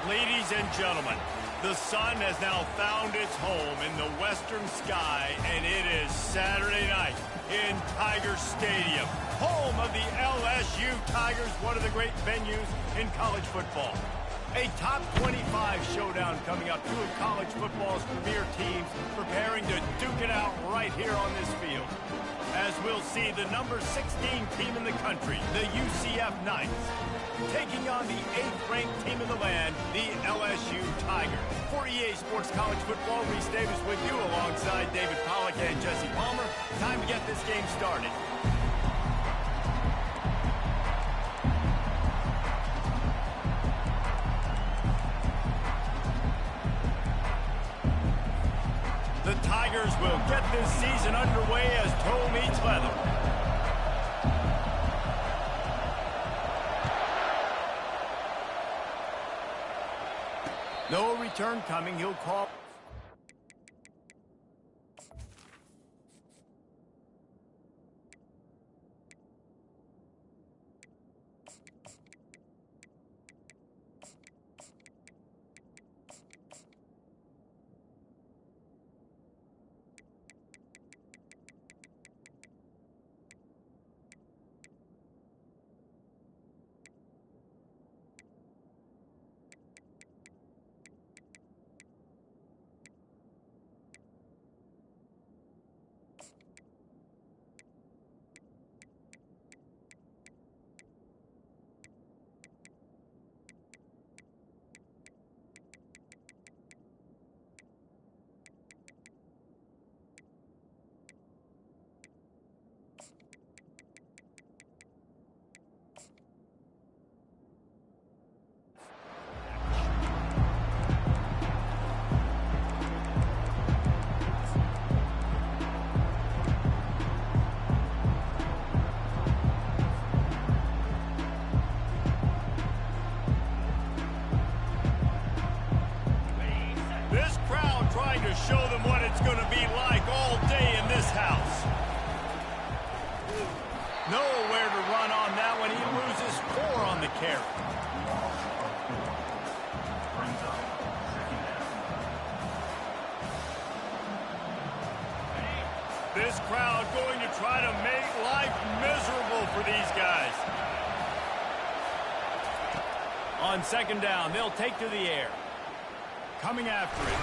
Ladies and gentlemen, the sun has now found its home in the western sky, and it is Saturday night in Tiger Stadium, home of the LSU Tigers, one of the great venues in college football. A top 25 showdown coming up, two of college football's premier teams preparing to duke it out right here on this field. As we'll see, the number 16 team in the country, the UCF Knights, taking on the 8th-ranked team in the land, the LSU Tigers. For EA Sports College Football, Reese Davis with you alongside David Pollack and Jesse Palmer. Time to get this game started. The Tigers will get this season underway as toe meets leather. No return coming. He'll call. Show them what it's going to be like all day in this house. Nowhere to run on that one. He loses 4 on the carry. This crowd going to try to make life miserable for these guys. On 2nd down, they'll take to the air. Coming after it.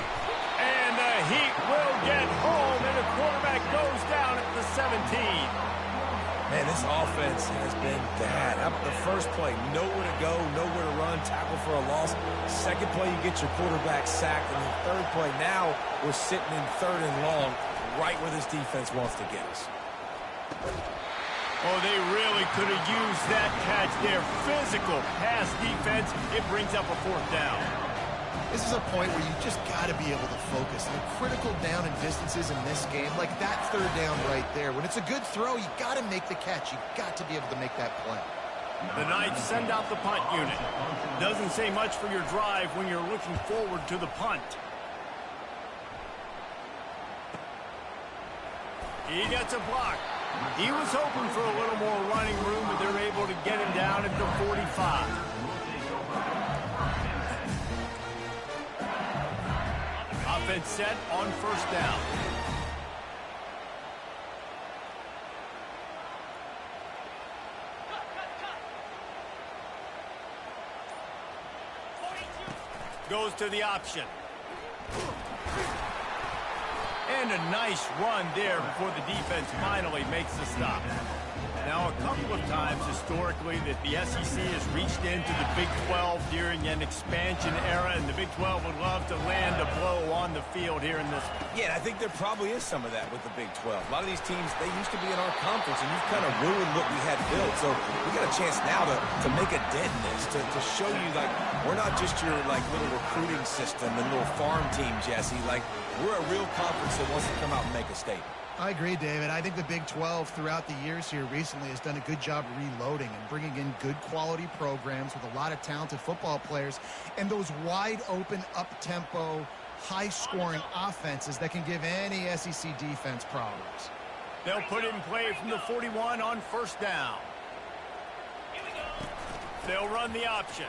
And the Heat will get home, and the quarterback goes down at the 17. Man, this offense has been bad. How about the first play? Nowhere to go, nowhere to run, tackle for a loss. Second play, you get your quarterback sacked. And the third play, now we're sitting in 3rd and long, right where this defense wants to get us. Oh, they really could have used that catch there. Physical pass defense. It brings up a 4th down. This is a point where you just got to be able to focus. And critical down and distances in this game, like that 3rd down right there. When it's a good throw, you got to make the catch. You got to be able to make that play. The Knights send out the punt unit. Doesn't say much for your drive when you're looking forward to the punt. He gets a block. He was hoping for a little more running room, but they're able to get him down at the 45. Offense set on 1st down. Goes to the option. And a nice run there before the defense finally makes the stop. Now, a couple of times historically that the SEC has reached into the Big 12 during an expansion era, and the Big 12 would love to land a blow on the field here in this. Yeah, I think there probably is some of that with the Big 12. A lot of these teams, they used to be in our conference, and you've kind of ruined what we had built. So we got a chance now to make a dent in this, to show you, like, we're not just your, like, little recruiting system and little farm team, Jesse. Like, we're a real conference that wants to come out and make a statement. I agree, David. I think the Big 12 throughout the years here recently has done a good job reloading and bringing in good quality programs with a lot of talented football players and those wide open, up-tempo, high-scoring offenses that can give any SEC defense problems. They'll put it in play from the 41 on 1st down. They'll run the option.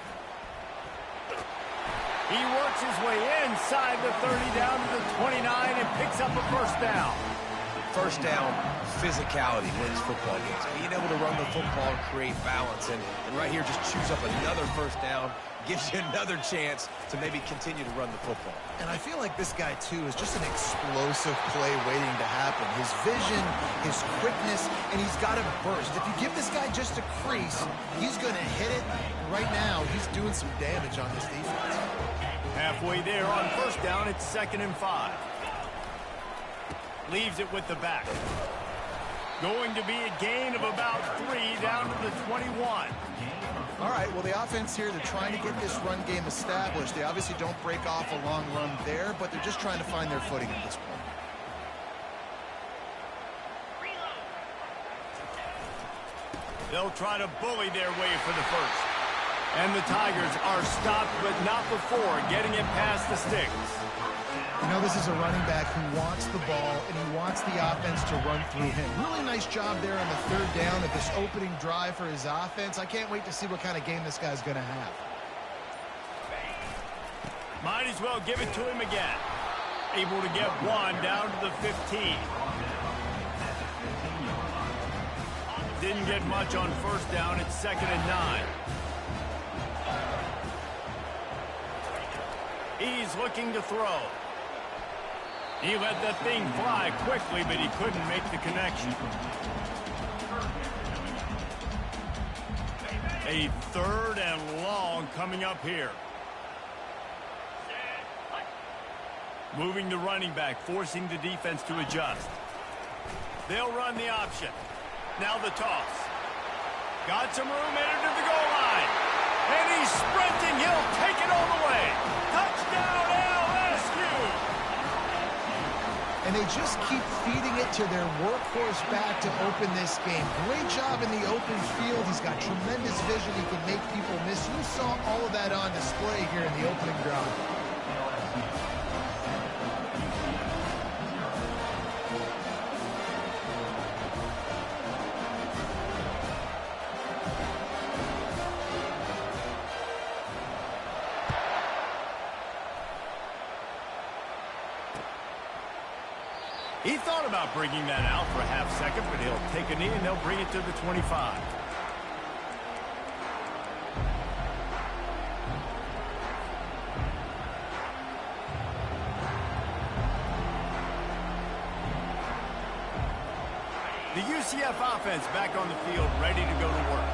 He works his way inside the 30 down to the 29 and picks up a first down. First down, physicality wins football games. Being able to run the football and create balance. And right here, just choose up another first down, gives you another chance to maybe continue to run the football. And I feel like this guy, too, is just an explosive play waiting to happen. His vision, his quickness, and he's got a burst. If you give this guy just a crease, he's going to hit it. Right now, he's doing some damage on this defense. Halfway there on first down, it's 2nd and 5. Leaves it with the back. Going to be a gain of about 3 down to the 21. All right, well, the offense here, they're trying to get this run game established. They obviously don't break off a long run there, but they're just trying to find their footing at this point. They'll try to bully their way for the first. And the Tigers are stopped, but not before getting it past the sticks. You know, this is a running back who wants the ball, and he wants the offense to run through him. Really nice job there on the 3rd down of this opening drive for his offense. I can't wait to see what kind of game this guy's going to have. Might as well give it to him again. Able to get 1 down to the 15. Didn't get much on first down. It's 2nd and 9. He's looking to throw. He let that thing fly quickly, but he couldn't make the connection. A 3rd and long coming up here. Moving the running back, forcing the defense to adjust. They'll run the option. Now the toss. Got some room, entered to the goal line. And he's sprinting. He'll take it all the way. Touchdown, LSU! And they just keep feeding it to their workhorse back to open this game. Great job in the open field. He's got tremendous vision. He can make people miss. You saw all of that on display here in the opening drive. He thought about bringing that out for a half second, but he'll take a knee and they'll bring it to the 25. The UCF offense back on the field, ready to go to work.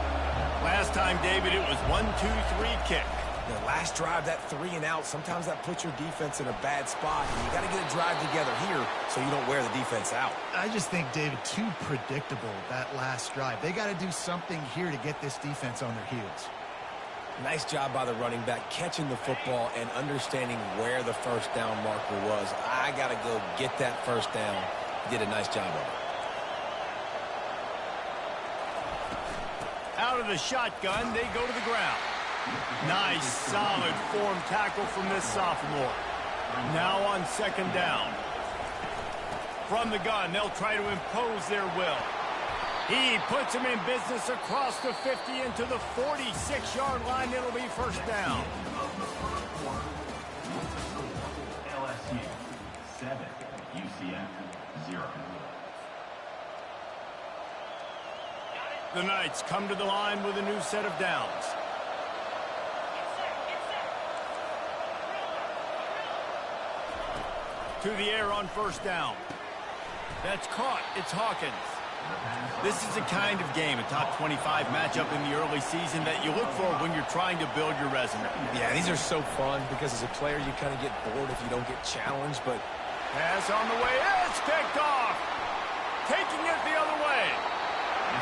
Last time, David, it was 1-2-3 kick. The last drive, that 3 and out, sometimes that puts your defense in a bad spot. And you got to get a drive together here so you don't wear the defense out. I just think, David, too predictable, that last drive. They got to do something here to get this defense on their heels. Nice job by the running back, catching the football and understanding where the first down marker was. I got to go get that first down. He did a nice job of it. Out of the shotgun, they go to the ground. Nice, solid form tackle from this sophomore. Now on 2nd down. From the gun, they'll try to impose their will. He puts him in business across the 50 into the 46-yard line. It'll be first down. LSU 7, UCF 0. The Knights come to the line with a new set of downs. To the air on first down. That's caught. It's Hawkins. This is the kind of game, a top 25 matchup in the early season, that you look for when you're trying to build your resume. Yeah, these are so fun because as a player you kind of get bored if you don't get challenged, but Pass on the way. It's picked off. Taking it the other way.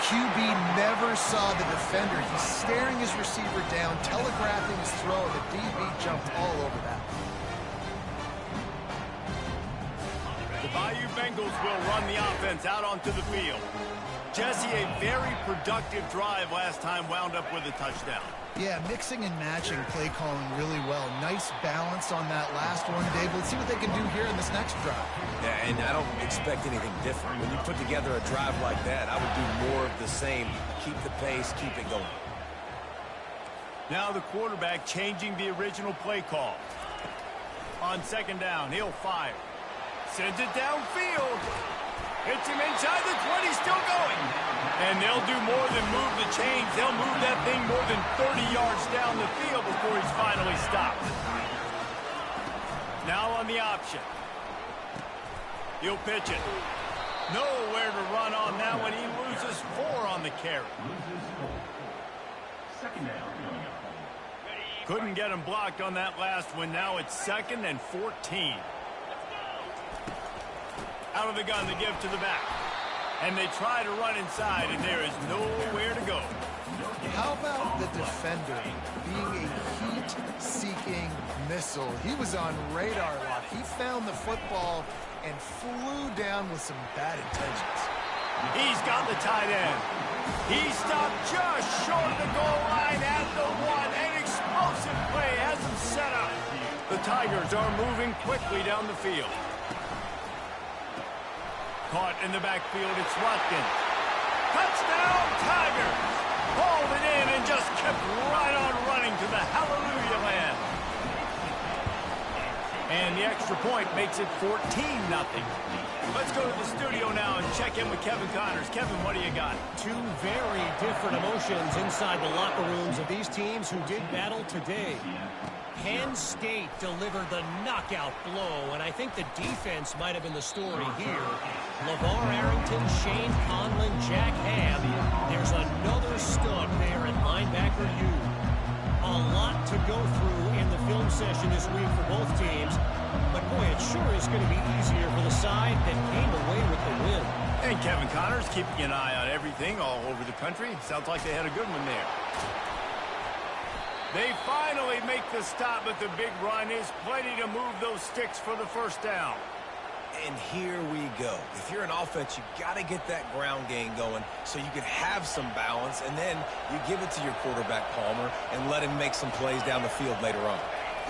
QB never saw the defender. He's staring his receiver down, telegraphing his throw, and the DB jumped all over that. The Bayou Bengals will run the offense out onto the field. Jesse, a very productive drive last time, wound up with a touchdown. Yeah, mixing and matching play calling really well. Nice balance on that last one, Dave. Let's see what they can do here in this next drive. yeah, and I don't expect anything different. When you put together a drive like that, I would do more of the same. Keep the pace, keep it going. Now the quarterback changing the original play call. On second down, he'll fire. Sends it downfield. Hits him inside the 20, still going. And they'll do more than move the chains. They'll move that thing more than 30 yards down the field before he's finally stopped. Now on the option. He'll pitch it. Nowhere to run on that one. He loses 4 on the carry. Second down. Couldn't get him blocked on that last one. Now it's 2nd and 14. Out of the gun to give to the back. And they try to run inside, and there is nowhere to go. How about the defender being a heat-seeking missile? He was on radar lock. He found the football and flew down with some bad intentions. He's got the tight end. He stopped just short of the goal line at the 1. An explosive play has him set up. The Tigers are moving quickly down the field. Caught in the backfield, it's Watkins. Touchdown, Tigers! Hauled it in and just kept right on running to the hallelujah land. And the extra point makes it 14-0. Let's go to the studio now and check in with Kevin Connors. Kevin, what do you got? Two very different emotions inside the locker rooms of these teams who did battle today. Penn State delivered the knockout blow, and I think the defense might have been the story here. LeVar Arrington, Shane Conlon, Jack Ham. There's another stud there at linebacker U. A lot to go through in the film session this week for both teams. But, boy, it sure is going to be easier for the side that came away with the win. And Kevin Connors keeping an eye on everything all over the country. Sounds like they had a good one there. They finally make the stop, but the big run is plenty to move those sticks for the first down. And here we go. If you're an offense, you got to get that ground game going so you can have some balance, and then you give it to your quarterback, Palmer, and let him make some plays down the field later on.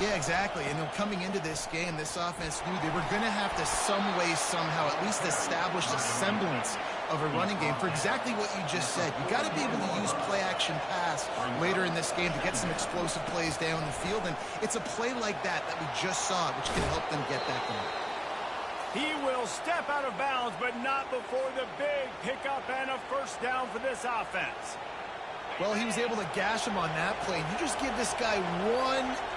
Yeah, exactly. And coming into this game, this offense knew they were going to have to some way, somehow, at least establish a semblance of a running game for exactly what you just said. You got to be able to use play-action pass later in this game to get some explosive plays down the field. And it's a play like that we just saw, which can help them get that going. He will step out of bounds, but not before the big pickup and a first down for this offense. Well, he was able to gash him on that play. You just give this guy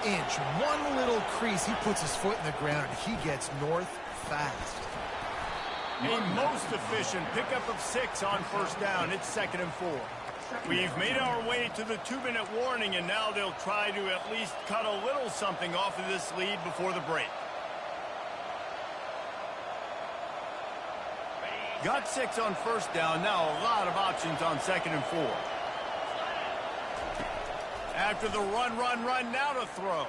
1 inch, one little crease. He puts his foot in the ground, and he gets north fast. A most efficient pickup of 6 on first down. It's 2nd and 4. We've made our way to the 2-minute warning, and now they'll try to at least cut a little something off of this lead before the break. Got 6 on first down. Now a lot of options on 2nd and 4. After the run, now to throw.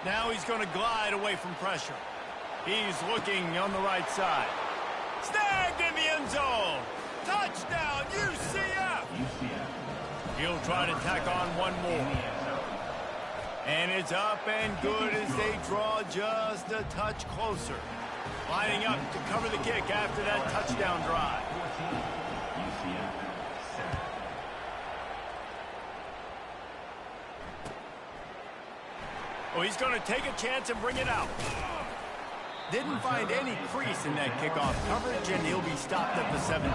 Now he's going to glide away from pressure. He's looking on the right side. Snagged in the end zone. Touchdown, UCF. He'll try to tack on one more. And it's up and good as they draw just a touch closer. Lining up to cover the kick after that touchdown drive. Oh, he's going to take a chance and bring it out. Didn't find any crease in that kickoff coverage, and he'll be stopped at the 17.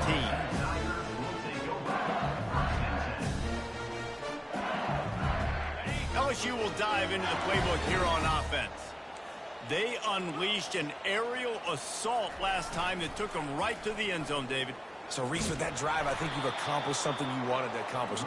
LSU will dive into the playbook here on offense. They unleashed an aerial assault last time that took them right to the end zone, David. So, Reese, with that drive, I think you've accomplished something you wanted to accomplish.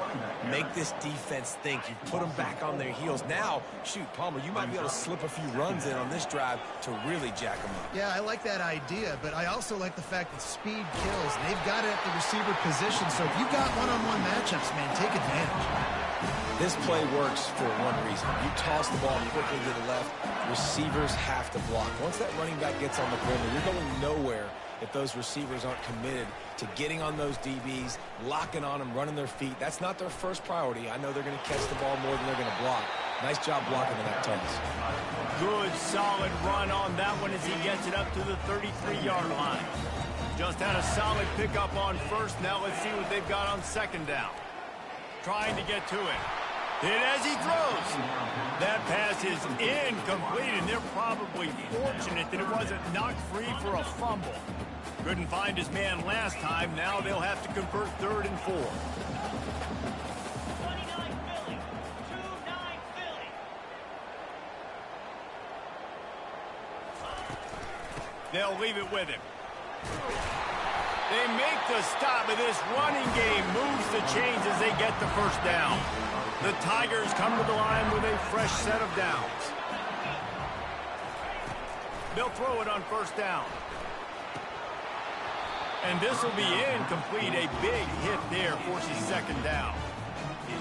Make this defense think. You've put them back on their heels. Now, shoot, Palmer, you might be able to slip a few runs in on this drive to really jack them up. Yeah, I like that idea, but I also like the fact that speed kills. And they've got it at the receiver position, so if you've got one-on-one matchups, man, take advantage. This play works for one reason. You toss the ball quickly to the left, receivers have to block. Once that running back gets on the corner, you're going nowhere if those receivers aren't committed to getting on those DBs, locking on them, running their feet. That's not their first priority. I know they're going to catch the ball more than they're going to block. Nice job blocking in that toss. Good, solid run on that one as he gets it up to the 33-yard line. Just had a solid pickup on first. Now let's see what they've got on second down. Trying to get to it. Hit as he throws. That pass is incomplete, and they're probably fortunate that it wasn't knocked free for a fumble. Couldn't find his man last time. Now they'll have to convert 3rd and 4. 29 Philly. 2-9 Philly. They'll leave it with him. They make the stop, but this running game moves the chains as they get the first down. The Tigers come to the line with a fresh set of downs. They'll throw it on 1st down. And this will be incomplete. A big hit there forces 2nd down.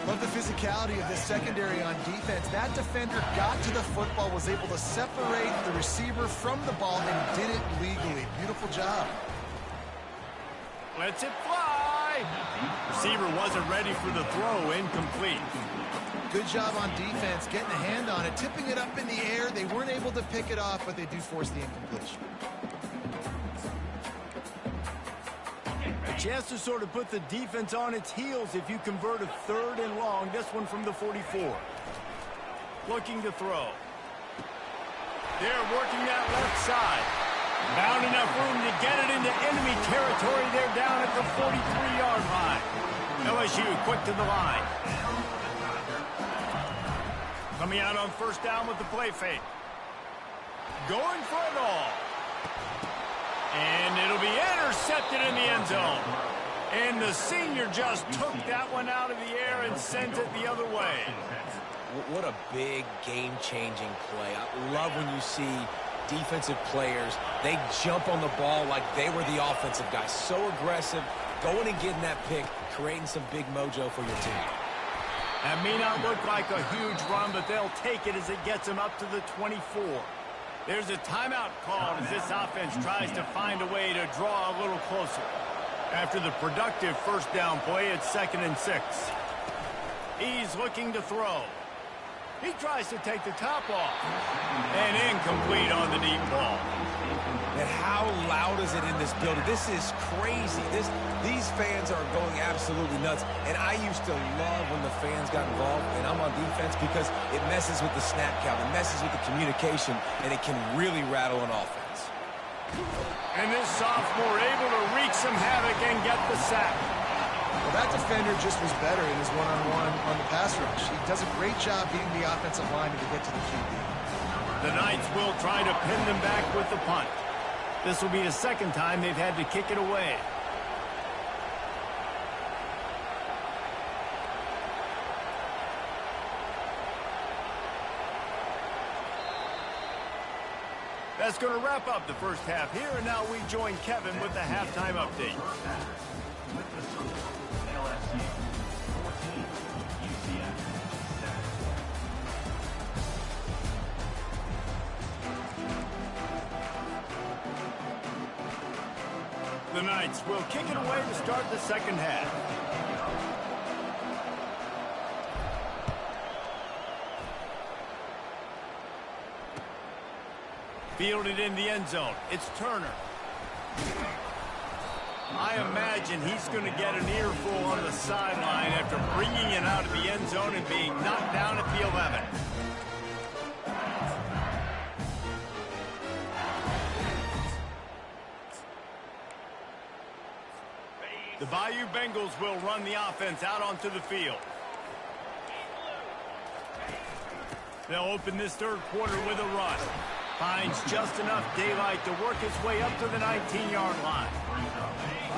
Love the physicality of this secondary on defense. That defender got to the football, was able to separate the receiver from the ball, and did it legally. Beautiful job. Lets it fly. Receiver wasn't ready for the throw. Incomplete. Good job on defense, getting a hand on it, tipping it up in the air. They weren't able to pick it off, but they do force the incompletion. A chance to sort of put the defense on its heels if you convert a 3rd and long. This one from the 44. Looking to throw. They're working that left side. Found enough room to get it into enemy territory. They're down at the 43-yard line. LSU quick to the line. Coming out on 1st down with the play fake. Going for it all. And it'll be intercepted in the end zone. And the senior just took that one out of the air and sent it the other way. What a big game-changing play. I love when you see defensive players, they jump on the ball like they were the offensive guys. So aggressive, going and getting that pick, creating some big mojo for your team. That may not look like a huge run, but they'll take it as it gets them up to the 24. There's a timeout called as this offense tries to find a way to draw a little closer. After the productive 1st down play, it's 2nd and 6. He's looking to throw. He tries to take the top off. And incomplete on the deep ball. And how loud is it in this building? This is crazy. These fans are going absolutely nuts. And I used to love when the fans got involved, and I'm on defense, because it messes with the snap count. It messes with the communication, and it can really rattle an offense. And this sophomore able to wreak some havoc and get the sack. Well, that defender just was better in his one-on-one on the pass rush. He does a great job beating the offensive lineman to get to the QB. The Knights will try to pin them back with the punt. This will be the 2nd time they've had to kick it away. That's going to wrap up the 1st half here, and now we join Kevin with the halftime update. LSU 14, UCF 7. The Knights will kick it away to start the 2nd half. Fielded in the end zone. It's Turner. I imagine he's going to get an earful on the sideline after bringing it out of the end zone and being knocked down at the 11. The Bayou Bengals will run the offense out onto the field. They'll open this 3rd quarter with a run. Finds just enough daylight to work his way up to the 19-yard line.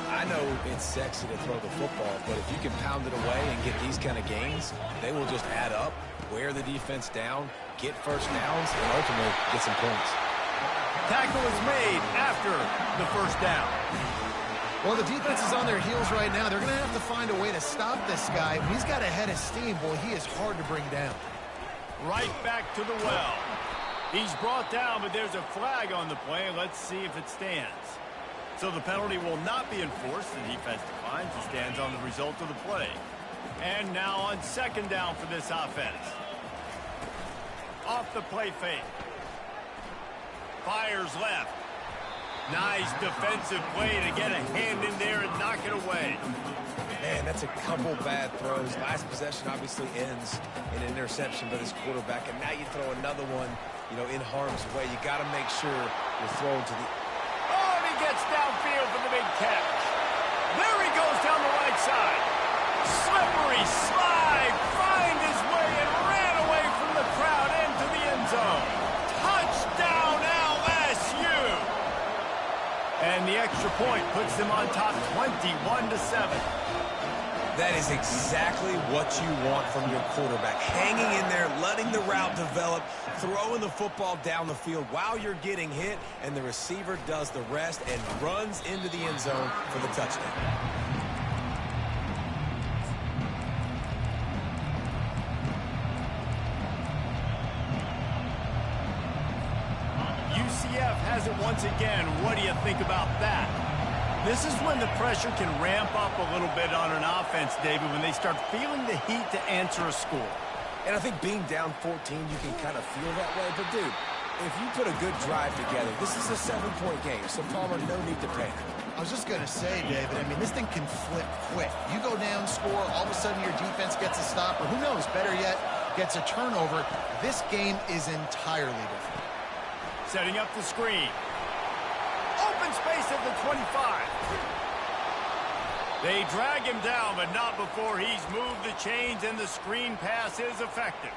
I know it's sexy to throw the football, but if you can pound it away and get these kind of gains, they will just add up, wear the defense down, get 1st downs, and ultimately get some points. Tackle is made after the 1st down. Well, the defense is on their heels right now. They're going to have to find a way to stop this guy. When he's got a head of steam, boy, he is hard to bring down. Right back to the well. He's brought down, but there's a flag on the play. Let's see if it stands. So the penalty will not be enforced. The defense declines and stands on the result of the play. And now on 2nd down for this offense. Off the play fake. Fires left. Nice defensive play to get a hand in there and knock it away. Man, man, that's a couple bad throws. Last possession obviously ends in an interception by this quarterback, and now you throw another one, you know, in harm's way. You got to make sure you're throwing to the... Oh, and he gets downfield for the big catch. There he goes down the right side. Slippery slide, find his way and ran away from the crowd into the end zone. Touchdown LSU! And the extra point puts them on top 21-7. That is exactly what you want from your quarterback. Hanging in there, letting the route develop, throwing the football down the field while you're getting hit, and the receiver does the rest and runs into the end zone for the touchdown. UCF has it once again. What do you think about that? This is when the pressure can ramp up a little bit on an offense, David, when they start feeling the heat to answer a score. And I think being down 14, you can kind of feel that way. But, dude, if you put a good drive together, this is a 7-point game, so Palmer, no need to panic. I was just going to say, David, I mean, this thing can flip quick. You go down, score, all of a sudden your defense gets a stop, or who knows, better yet, gets a turnover. This game is entirely different. Setting up the screen. Open space at the 25. They drag him down, but not before he's moved the chains and the screen pass is effective.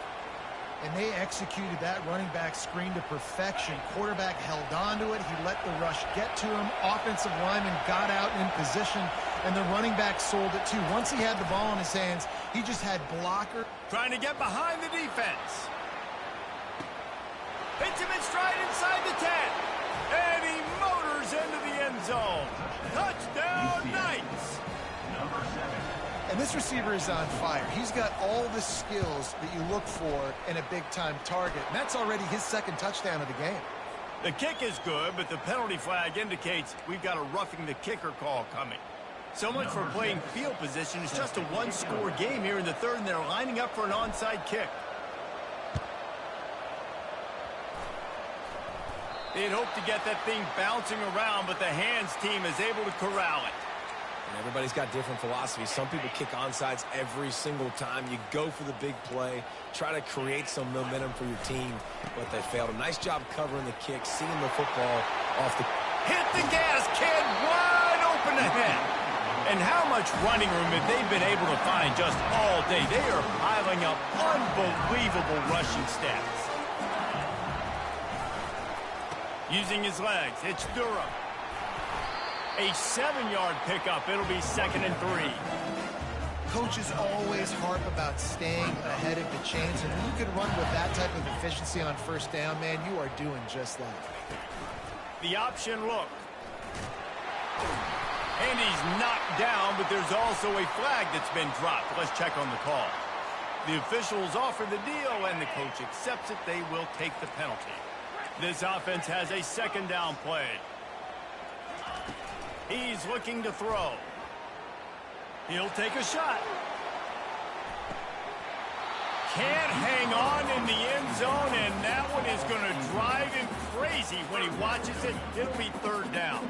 And they executed that running back screen to perfection. Quarterback held on to it. He let the rush get to him. Offensive lineman got out in position, and the running back sold it too. Once he had the ball in his hands, he just had blocker. Trying to get behind the defense. Hits him in stride inside the 10. And he motors into the end zone. Touchdown, Knights. And this receiver is on fire. He's got all the skills that you look for in a big-time target. And that's already his second touchdown of the game. The kick is good, but the penalty flag indicates we've got a roughing the kicker call coming. So much for playing field position. It's just a one-score game here in the third, and they're lining up for an onside kick. They'd hoped to get that thing bouncing around, but the hands team is able to corral it. And everybody's got different philosophies. Some people kick onsides every single time. You go for the big play, try to create some momentum for your team, but they failed. A nice job covering the kick, seeing the football off the... Hit the gas, kid, wide open ahead. And how much running room have they been able to find just all day? They are piling up unbelievable rushing stats. Using his legs, it's Durham. A 7-yard pickup. It'll be 2nd and 3. Coaches always harp about staying ahead of the chains, and when you can run with that type of efficiency on first down, man, you are doing just that. The option look. And he's knocked down, but there's also a flag that's been dropped. Let's check on the call. The officials offer the deal, and the coach accepts it. They will take the penalty. This offense has a 2nd down play. He's looking to throw. He'll take a shot. Can't hang on in the end zone, and that one is going to drive him crazy when he watches it. It'll be 3rd down.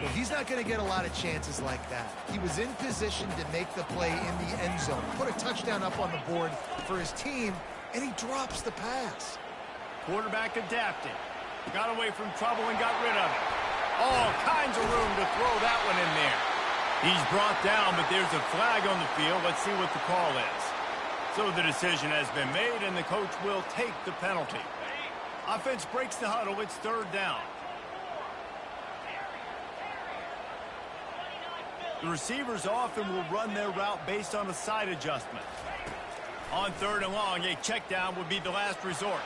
Well, he's not going to get a lot of chances like that. He was in position to make the play in the end zone, put a touchdown up on the board for his team, and he drops the pass. Quarterback adapted. Got away from trouble and got rid of it. All kinds of room to throw that one in there. He's brought down, but there's a flag on the field. Let's see what the call is. So the decision has been made, and the coach will take the penalty. Offense breaks the huddle. It's 3rd down. The receivers often will run their route based on a side adjustment. On 3rd and long, a check down would be the last resort.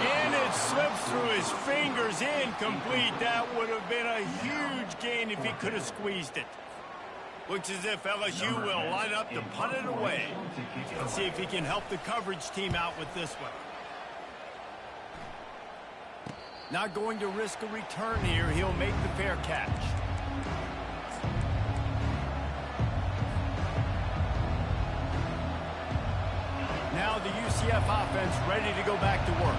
And it slips through his fingers, incomplete. That would have been a huge gain if he could have squeezed it. Looks as if LSU will line up to punt it away. Let's see if he can help the coverage team out with this one. Not going to risk a return here. He'll make the fair catch. Now the UCF offense ready to go back to work.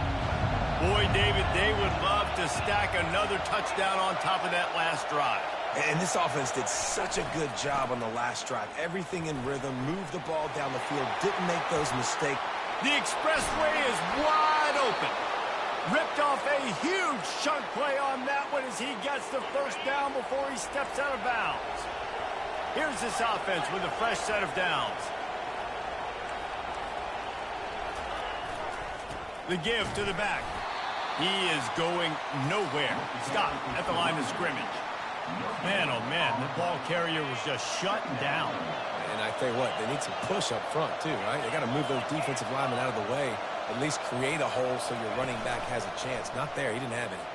Boy, David, they would love to stack another touchdown on top of that last drive. And this offense did such a good job on the last drive. Everything in rhythm, moved the ball down the field, didn't make those mistakes. The expressway is wide open. Ripped off a huge chunk play on that one as he gets the first down before he steps out of bounds. Here's this offense with a fresh set of downs. The give to the back. He is going nowhere. Stop at the line of scrimmage. Man, oh man, the ball carrier was just shutting down. And I tell you what, they need some push up front too, right? They got to move those defensive linemen out of the way, at least create a hole so your running back has a chance. Not there, he didn't have any.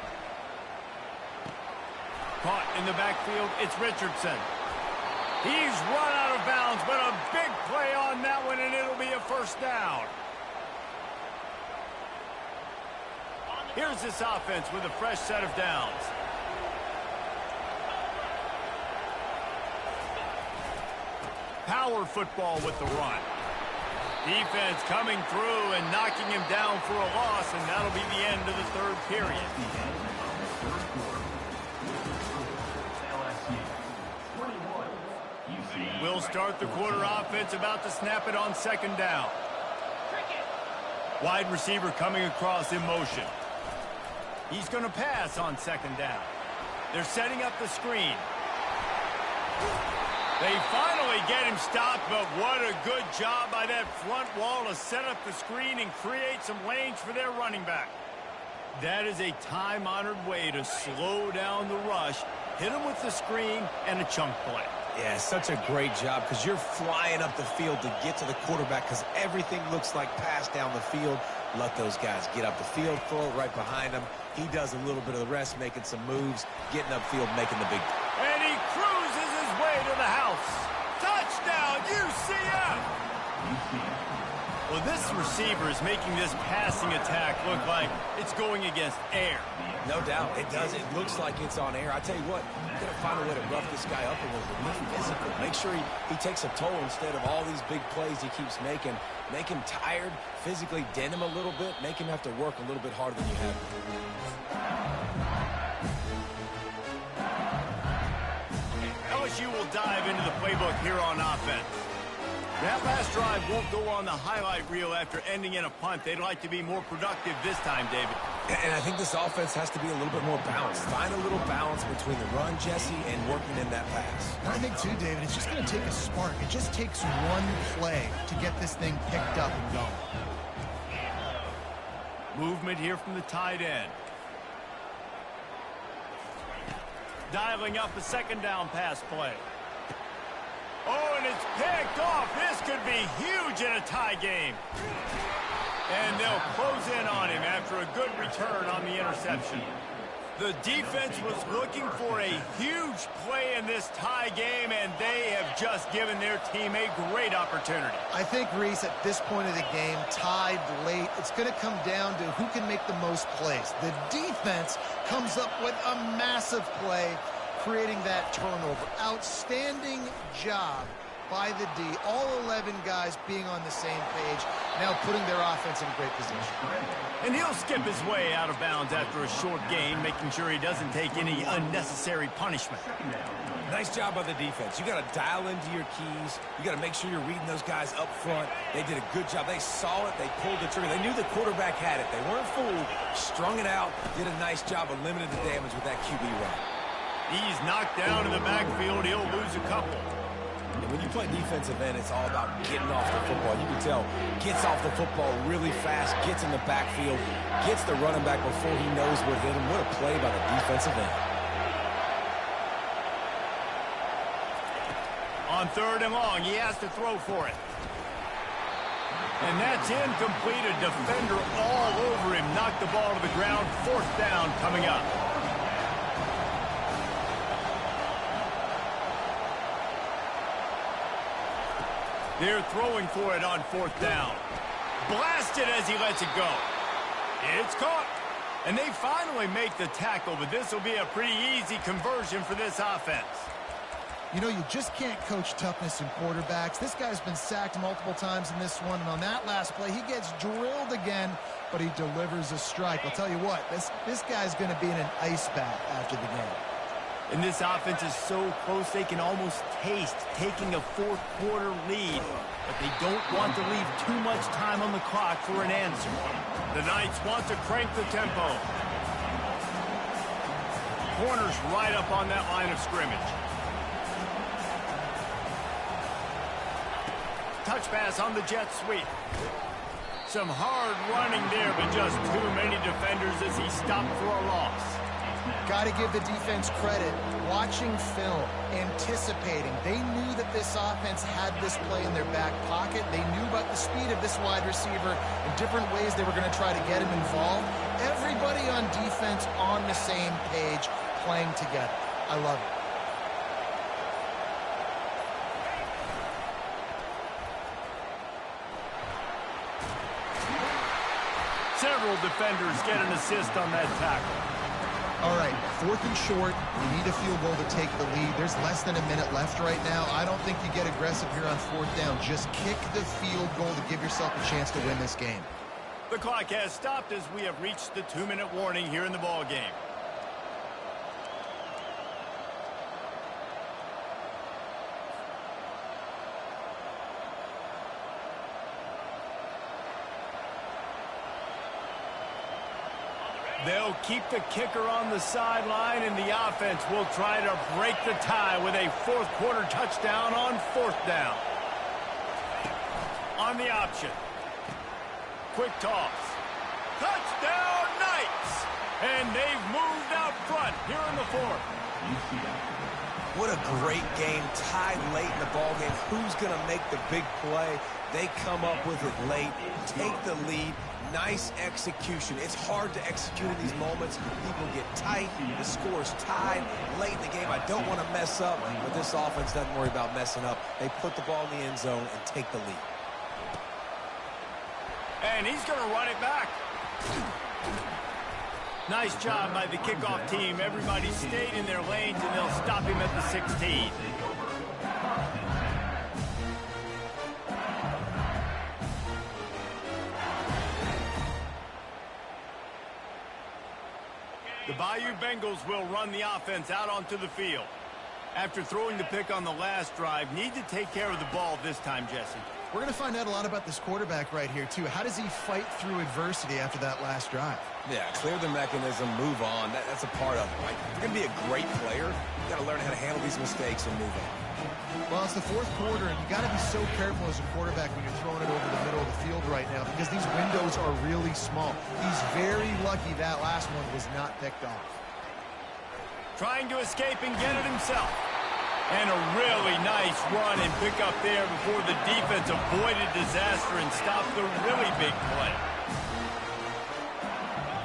Caught in the backfield, it's Richardson. He's run out of bounds, but a big play on that one, and it'll be a first down. Here's this offense with a fresh set of downs. Power football with the run. Defense coming through and knocking him down for a loss, and that'll be the end of the third period. We'll start the quarter offense, about to snap it on second down. Wide receiver coming across in motion. He's going to pass on second down. They're setting up the screen. They finally get him stopped, but what a good job by that front wall to set up the screen and create some lanes for their running back. That is a time-honored way to slow down the rush, hit him with the screen, and a chunk play. Yeah, such a great job because you're flying up the field to get to the quarterback because everything looks like pass down the field. Let those guys get up the field, throw it right behind him. He does a little bit of the rest, making some moves, getting upfield, making the big. And he cruises his way to the house. Touchdown, UCF! Well, this receiver is making this passing attack look like it's going against air. No doubt, it does. It looks like it's on air. I tell you what, you got to find a way to rough this guy up a little bit. Make him physical. Make sure he takes a toll instead of all these big plays he keeps making. Make him tired, physically dent him a little bit, make him have to work a little bit harder than you have. LSU will dive into the playbook here on offense. That last drive won't go on the highlight reel after ending in a punt. They'd like to be more productive this time, David. And I think this offense has to be a little bit more balanced. Find a little balance between the run, Jesse, and working in that pass. I think, too, David, it's just going to take a spark. It just takes one play to get this thing picked up and going. Movement here from the tight end. Dialing up a second down pass play. Oh, and it's picked off. This could be huge in a tie game. And they'll close in on him after a good return on the interception. The defense was looking for a huge play in this tie game, and they have just given their team a great opportunity. I think, Reese, at this point of the game, tied late, it's going to come down to who can make the most plays. The defense comes up with a massive play, creating that turnover. Outstanding job by the D. All 11 guys being on the same page, now putting their offense in great position. And he'll skip his way out of bounds after a short gain, making sure he doesn't take any unnecessary punishment. Nice job by the defense. You got to dial into your keys. You got to make sure you're reading those guys up front. They did a good job. They saw it. They pulled the trigger. They knew the quarterback had it. They weren't fooled. Strung it out. Did a nice job of limiting the damage with that QB run. He's knocked down in the backfield. He'll lose a couple. And when you play defensive end, it's all about getting off the football. You can tell, gets off the football really fast, gets in the backfield, gets the running back before he knows what hit him. What a play by the defensive end. On third and long, he has to throw for it. And that's incomplete. A defender all over him. Knocked the ball to the ground. Fourth down coming up. They're throwing for it on fourth down. Blasted as he lets it go. It's caught. And they finally make the tackle, but this will be a pretty easy conversion for this offense. You know, you just can't coach toughness in quarterbacks. This guy's been sacked multiple times in this one, and on that last play, he gets drilled again, but he delivers a strike. I'll tell you what, this guy's going to be in an ice bath after the game. And this offense is so close they can almost taste taking a fourth-quarter lead. But they don't want to leave too much time on the clock for an answer. The Knights want to crank the tempo. Corners right up on that line of scrimmage. Touch pass on the jet sweep. Some hard running there, but just too many defenders as he stopped for a loss. Got to give the defense credit. Watching film, anticipating. They knew that this offense had this play in their back pocket. They knew about the speed of this wide receiver and different ways they were going to try to get him involved. Everybody on defense on the same page, playing together. I love it. Several defenders get an assist on that tackle. All right, 4th and short. You need a field goal to take the lead. There's less than a minute left right now. I don't think you get aggressive here on 4th down. Just kick the field goal to give yourself a chance to win this game. The clock has stopped as we have reached the 2-minute warning here in the ball game. They'll keep the kicker on the sideline, and the offense will try to break the tie with a fourth-quarter touchdown on 4th down. On the option. Quick toss. Touchdown, Knights! And they've moved out front here in the 4th. What a great game, tied late in the ball game. Who's going to make the big play? They come up with it late, take the lead. Nice execution. It's hard to execute in these moments. People get tight. The score's tied late in the game. I don't want to mess up, but this offense doesn't worry about messing up. They put the ball in the end zone and take the lead. And he's going to run it back. Nice job by the kickoff team. Everybody stayed in their lanes, and they'll stop him at the 16. The Bayou Bengals will run the offense out onto the field. After throwing the pick on the last drive, need to take care of the ball this time, Jesse. We're going to find out a lot about this quarterback right here, too. How does he fight through adversity after that last drive? Yeah, clear the mechanism, move on. That's a part of it, right? If you're going to be a great player, you got to learn how to handle these mistakes and move on. Well, it's the 4th quarter, and you got to be so careful as a quarterback when you're throwing it over the middle of the field right now because these windows are really small. He's very lucky that last one was not picked off. Trying to escape and get it himself. And a really nice run and pick up there before the defense avoided disaster and stopped the really big play.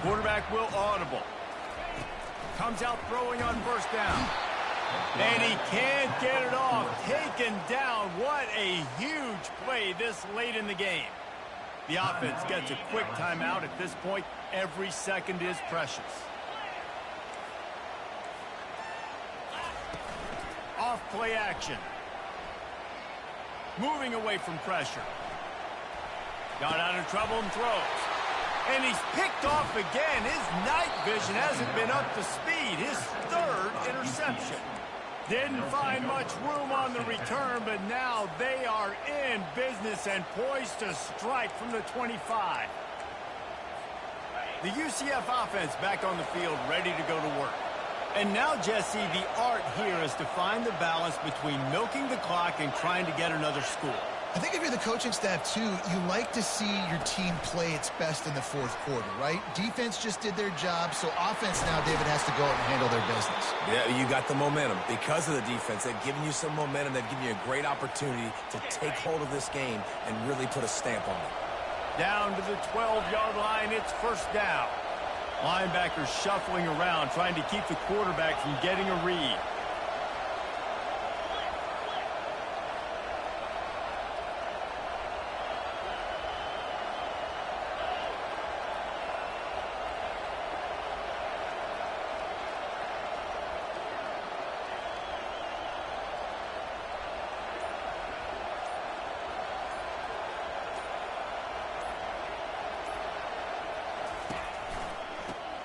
Quarterback will audible. Comes out throwing on 1st down. And he can't get it off. Taken down. What a huge play this late in the game. The offense gets a quick timeout at this point. Every second is precious. Off play action. Moving away from pressure. Got out of trouble and throws. And he's picked off again. His night vision hasn't been up to speed. His 3rd interception. Didn't find much room on the return, but now they are in business and poised to strike from the 25. The UCF offense back on the field, ready to go to work. And now, Jesse, the art here is to find the balance between milking the clock and trying to get another score. I think if you're the coaching staff, too, you like to see your team play its best in the 4th quarter, right? Defense just did their job, so offense now, David, has to go out and handle their business. Yeah, you got the momentum. Because of the defense, they've given you some momentum. They've given you a great opportunity to take hold of this game and really put a stamp on it. Down to the 12-yard line, it's 1st down. Linebackers shuffling around, trying to keep the quarterback from getting a read.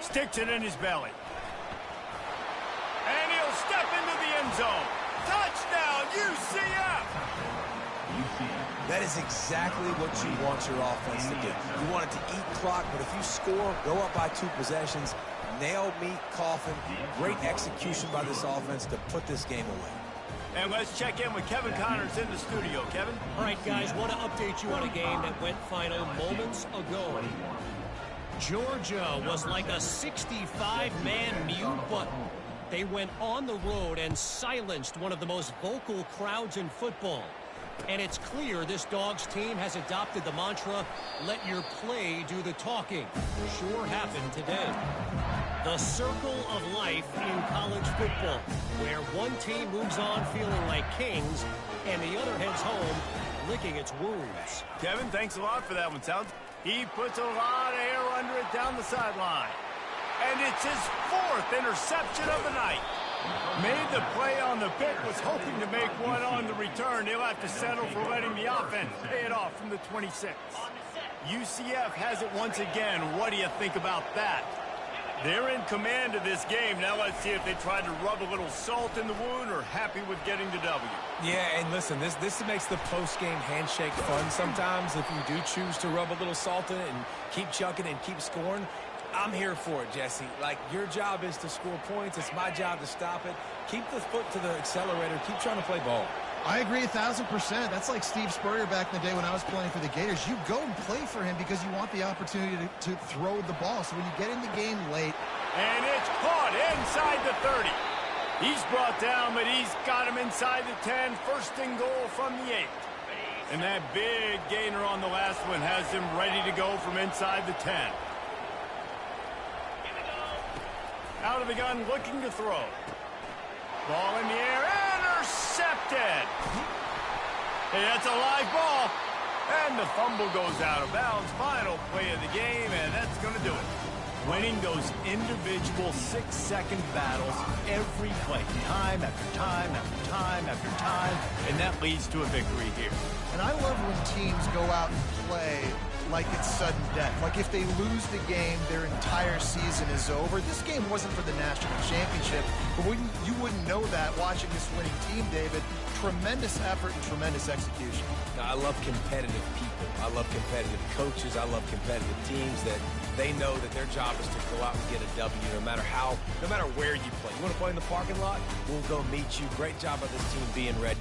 Sticks it in his belly. And he'll zone. Touchdown, UCF! That is exactly what you want your offense to do. You want it to eat clock, but if you score, go up by 2 possessions, nail meat coffin, great execution by this offense to put this game away. And let's check in with Kevin Connors in the studio. Kevin? All right, guys, want to update you on a game that went final moments ago. Georgia was like a 65-man mute button. They went on the road and silenced one of the most vocal crowds in football. And it's clear this Dogs team has adopted the mantra, let your play do the talking. Sure happened today. The circle of life in college football, where one team moves on feeling like kings and the other heads home licking its wounds. Kevin, thanks a lot for that one, Sounds. He puts a lot of air under it down the sideline. And it's his 4th interception of the night. Made the play on the pick, was hoping to make one on the return. He'll have to settle for letting the offense pay it off from the 26. UCF has it once again. What do you think about that? They're in command of this game. Now let's see if they try to rub a little salt in the wound or happy with getting the W. Yeah, and listen, this makes the post-game handshake fun sometimes if you do choose to rub a little salt in it and keep chucking and keep scoring. I'm here for it, Jesse. Like, your job is to score points. It's my job to stop it. Keep the foot to the accelerator. Keep trying to play ball. I agree 1,000%. That's like Steve Spurrier back in the day when I was playing for the Gators. You go and play for him because you want the opportunity to throw the ball. So when you get in the game late. And it's caught inside the 30. He's brought down, but he's got him inside the 10. First and goal from the 8. And that big gainer on the last one has him ready to go from inside the 10. Out of the gun, looking to throw. Ball in the air, intercepted. Hey, that's a live ball. And the fumble goes out of bounds. Final play of the game, and that's going to do it. Winning those individual 6-second battles every play, time after time after time after time, and that leads to a victory here. And I love when teams go out and play like it's sudden death. Like if they lose the game, their entire season is over. This game wasn't for the national championship, but you wouldn't know that watching this winning team, David. Tremendous effort and tremendous execution. Now, I love competitive people. I love competitive coaches. I love competitive teams that they know that their job is to go out and get a W no matter where you play. You want to play in the parking lot? We'll go meet you. Great job by this team being ready.